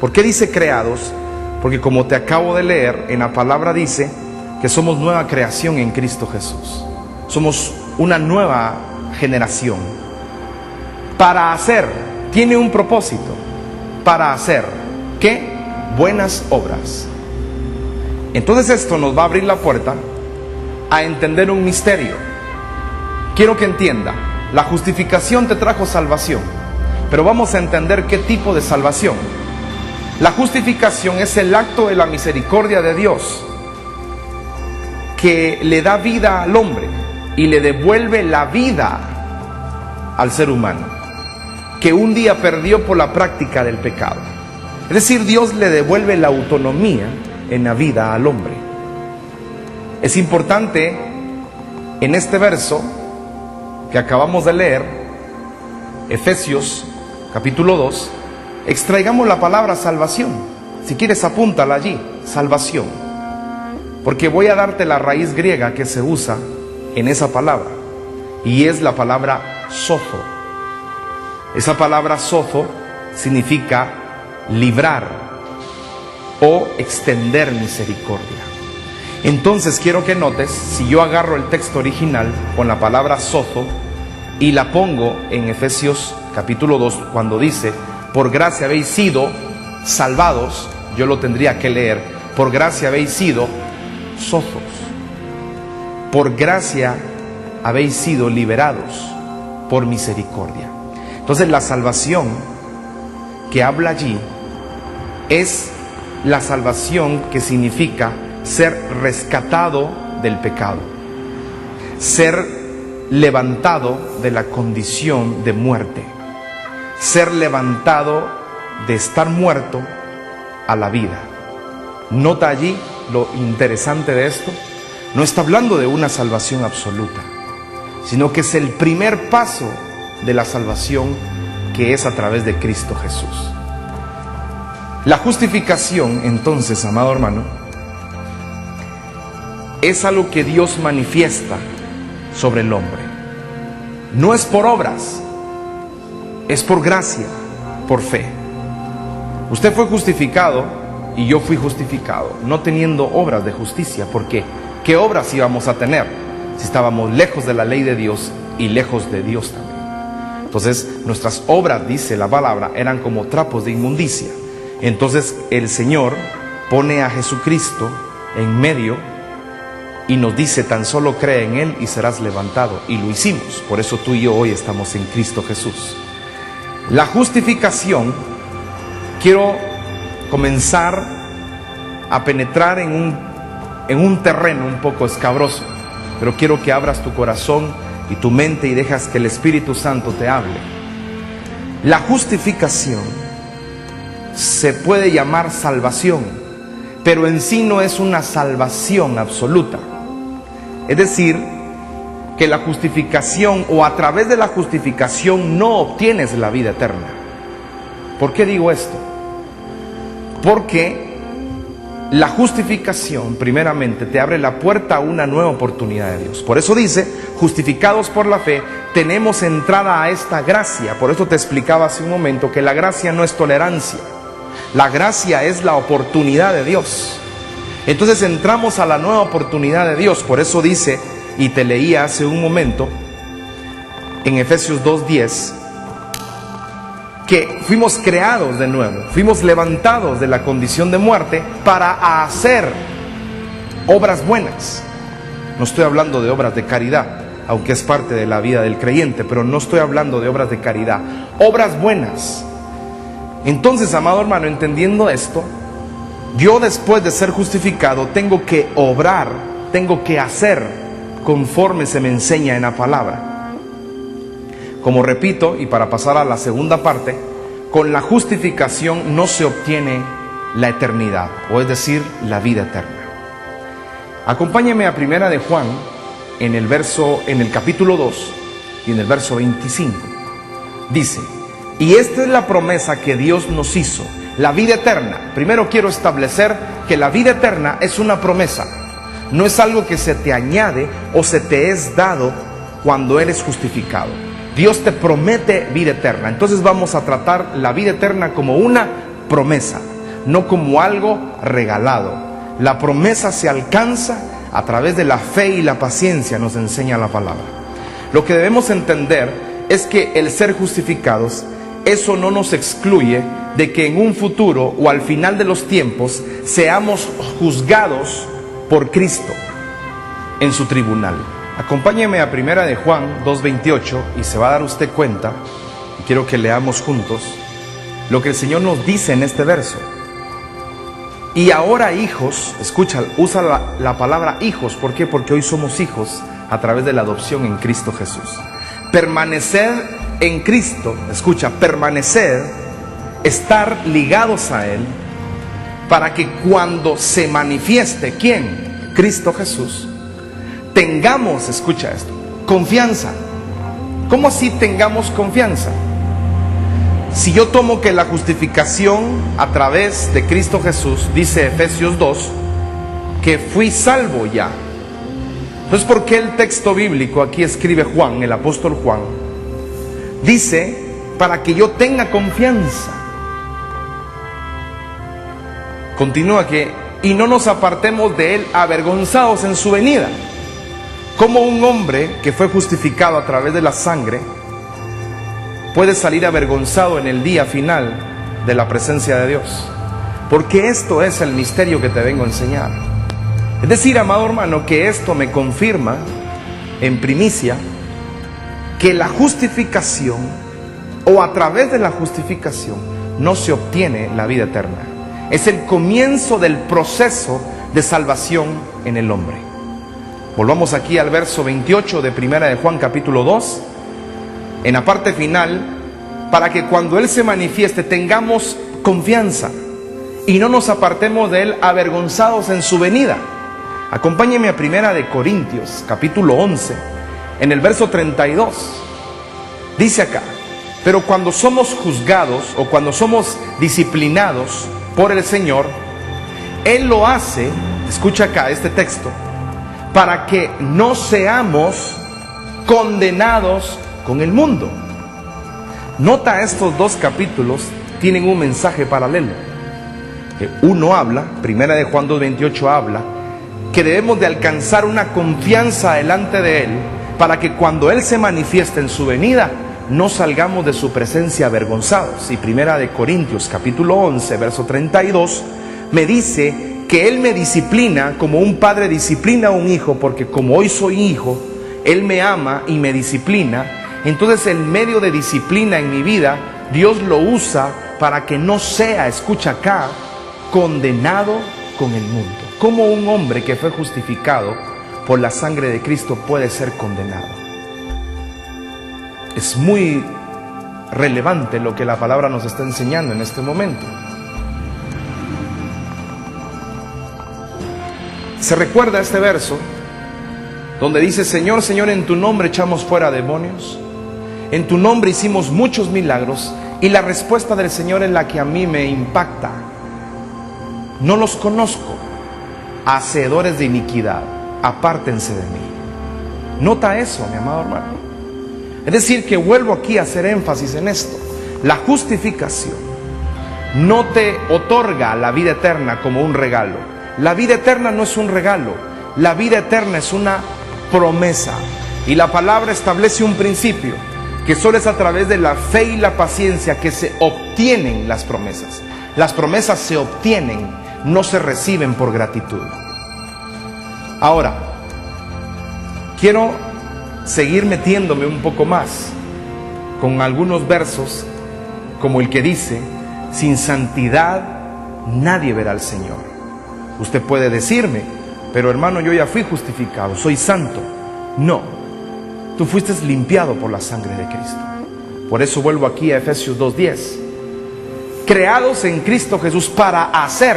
¿Por qué dice creados? Porque como te acabo de leer, en la palabra dice que somos nueva creación en Cristo Jesús. Somos una nueva generación. Para hacer, tiene un propósito. Para hacer, ¿qué? Buenas obras. Entonces esto nos va a abrir la puerta a entender un misterio. Quiero que entienda, la justificación te trajo salvación, pero vamos a entender qué tipo de salvación. La justificación es el acto de la misericordia de Dios que le da vida al hombre y le devuelve la vida al ser humano que un día perdió por la práctica del pecado. Es decir, Dios le devuelve la autonomía en la vida al hombre. Es importante en este verso que acabamos de leer, Efesios capítulo 2, extraigamos la palabra salvación. Si quieres apúntala allí, salvación, porque voy a darte la raíz griega que se usa en esa palabra, y es la palabra sozo. Esa palabra sozo significa librar o extender misericordia. Entonces quiero que notes, si yo agarro el texto original con la palabra sozo y la pongo en Efesios capítulo 2, cuando dice, por gracia habéis sido salvados, yo lo tendría que leer, por gracia habéis sido sozos. Por gracia habéis sido liberados por misericordia. Entonces la salvación que habla allí es la salvación que significa ser rescatado del pecado, ser levantado de la condición de muerte, ser levantado de estar muerto a la vida. Nota allí lo interesante de esto. No está hablando de una salvación absoluta, sino que es el primer paso de la salvación, que es a través de Cristo Jesús. La justificación, entonces, amado hermano, es algo que Dios manifiesta sobre el hombre. No es por obras, es por gracia, por fe. Usted fue justificado y yo fui justificado, no teniendo obras de justicia, porque ¿qué obras íbamos a tener si estábamos lejos de la ley de Dios y lejos de Dios también? Entonces nuestras obras, dice la palabra, eran como trapos de inmundicia. Entonces el Señor pone a Jesucristo en medio y nos dice, tan solo cree en Él y serás levantado. Y lo hicimos. Por eso tú y yo hoy estamos en Cristo Jesús. La justificación, quiero comenzar a penetrar en un terreno un poco escabroso, pero quiero que abras tu corazón y tu mente y dejas que el Espíritu Santo te hable. La justificación se puede llamar salvación, pero en sí no es una salvación absoluta. Es decir, que la justificación, o a través de la justificación, no obtienes la vida eterna. ¿Por qué digo esto? Porque la justificación, primeramente, te abre la puerta a una nueva oportunidad de Dios. Por eso dice, justificados por la fe, tenemos entrada a esta gracia. Por eso te explicaba hace un momento que la gracia no es tolerancia. La gracia es la oportunidad de Dios. Entonces entramos a la nueva oportunidad de Dios. Por eso dice, y te leía hace un momento, en Efesios 2:10, que fuimos creados de nuevo, fuimos levantados de la condición de muerte para hacer obras buenas. No estoy hablando de obras de caridad, aunque es parte de la vida del creyente, pero no estoy hablando de obras de caridad, obras buenas. Entonces, amado hermano, entendiendo esto, yo después de ser justificado tengo que obrar, tengo que hacer conforme se me enseña en la palabra. Como repito, y para pasar a la segunda parte, con la justificación no se obtiene la eternidad, o es decir, la vida eterna. Acompáñame a Primera de Juan, en el capítulo 2 y en el verso 25. Dice, y esta es la promesa que Dios nos hizo, la vida eterna. Primero quiero establecer que la vida eterna es una promesa, no es algo que se te añade o se te es dado cuando eres justificado. Dios te promete vida eterna. Entonces vamos a tratar la vida eterna como una promesa, no como algo regalado. La promesa se alcanza a través de la fe y la paciencia, nos enseña la palabra. Lo que debemos entender es que el ser justificados, eso no nos excluye de que en un futuro o al final de los tiempos seamos juzgados por Cristo en su tribunal. Acompáñeme a 1 de Juan 2:28 y se va a dar usted cuenta, y quiero que leamos juntos lo que el Señor nos dice en este verso. Y ahora, hijos, escucha, usa la palabra hijos. ¿Por qué? Porque hoy somos hijos a través de la adopción en Cristo Jesús. Permanecer en Cristo, escucha, permanecer, estar ligados a Él, para que cuando se manifieste, ¿quién? Cristo Jesús, tengamos, escucha esto, confianza. ¿Cómo así tengamos confianza? Si yo tomo que la justificación a través de Cristo Jesús, dice Efesios 2, que fui salvo ya. Entonces, ¿por qué el texto bíblico aquí escribe Juan, el apóstol Juan? Dice, para que yo tenga confianza. Continúa que, y no nos apartemos de Él avergonzados en su venida. Como un hombre que fue justificado a través de la sangre puede salir avergonzado en el día final de la presencia de Dios? Porque esto es el misterio que te vengo a enseñar. Es decir, amado hermano, que esto me confirma en primicia que la justificación, o a través de la justificación, no se obtiene la vida eterna. Es el comienzo del proceso de salvación en el hombre. Volvamos aquí al verso 28 de 1 de Juan capítulo 2, en la parte final, para que cuando Él se manifieste tengamos confianza y no nos apartemos de Él avergonzados en su venida. Acompáñeme a 1 de Corintios capítulo 11, en el verso 32. Dice acá: pero cuando somos juzgados o cuando somos disciplinados por el Señor, Él lo hace, escucha acá este texto, para que no seamos condenados con el mundo. Nota, estos dos capítulos tienen un mensaje paralelo. Uno habla, 1 de Juan 2:28 habla, que debemos de alcanzar una confianza delante de Él, para que cuando Él se manifieste en su venida, no salgamos de su presencia avergonzados. Y 1 de Corintios capítulo 11, verso 32, me dice que Él me disciplina como un padre disciplina a un hijo, porque como hoy soy hijo, Él me ama y me disciplina. Entonces, en medio de disciplina en mi vida, Dios lo usa para que no sea, escucha acá, condenado con el mundo. ¿Cómo un hombre que fue justificado por la sangre de Cristo puede ser condenado? Es muy relevante lo que la palabra nos está enseñando en este momento. ¿Se recuerda este verso donde dice: Señor, Señor, en tu nombre echamos fuera demonios, en tu nombre hicimos muchos milagros? Y la respuesta del Señor es la que a mí me impacta: no los conozco, hacedores de iniquidad, apártense de mí. Nota eso, mi amado hermano. Es decir, que vuelvo aquí a hacer énfasis en esto: la justificación no te otorga la vida eterna como un regalo. La vida eterna no es un regalo, la vida eterna es una promesa. Y la palabra establece un principio, que solo es a través de la fe y la paciencia que se obtienen las promesas. Las promesas se obtienen, no se reciben por gratitud. Ahora, quiero seguir metiéndome un poco más con algunos versos, como el que dice: sin santidad nadie verá al Señor. Usted puede decirme: pero hermano, yo ya fui justificado, soy santo. No, tú fuiste limpiado por la sangre de Cristo. Por eso vuelvo aquí a Efesios 2:10. Creados en Cristo Jesús para hacer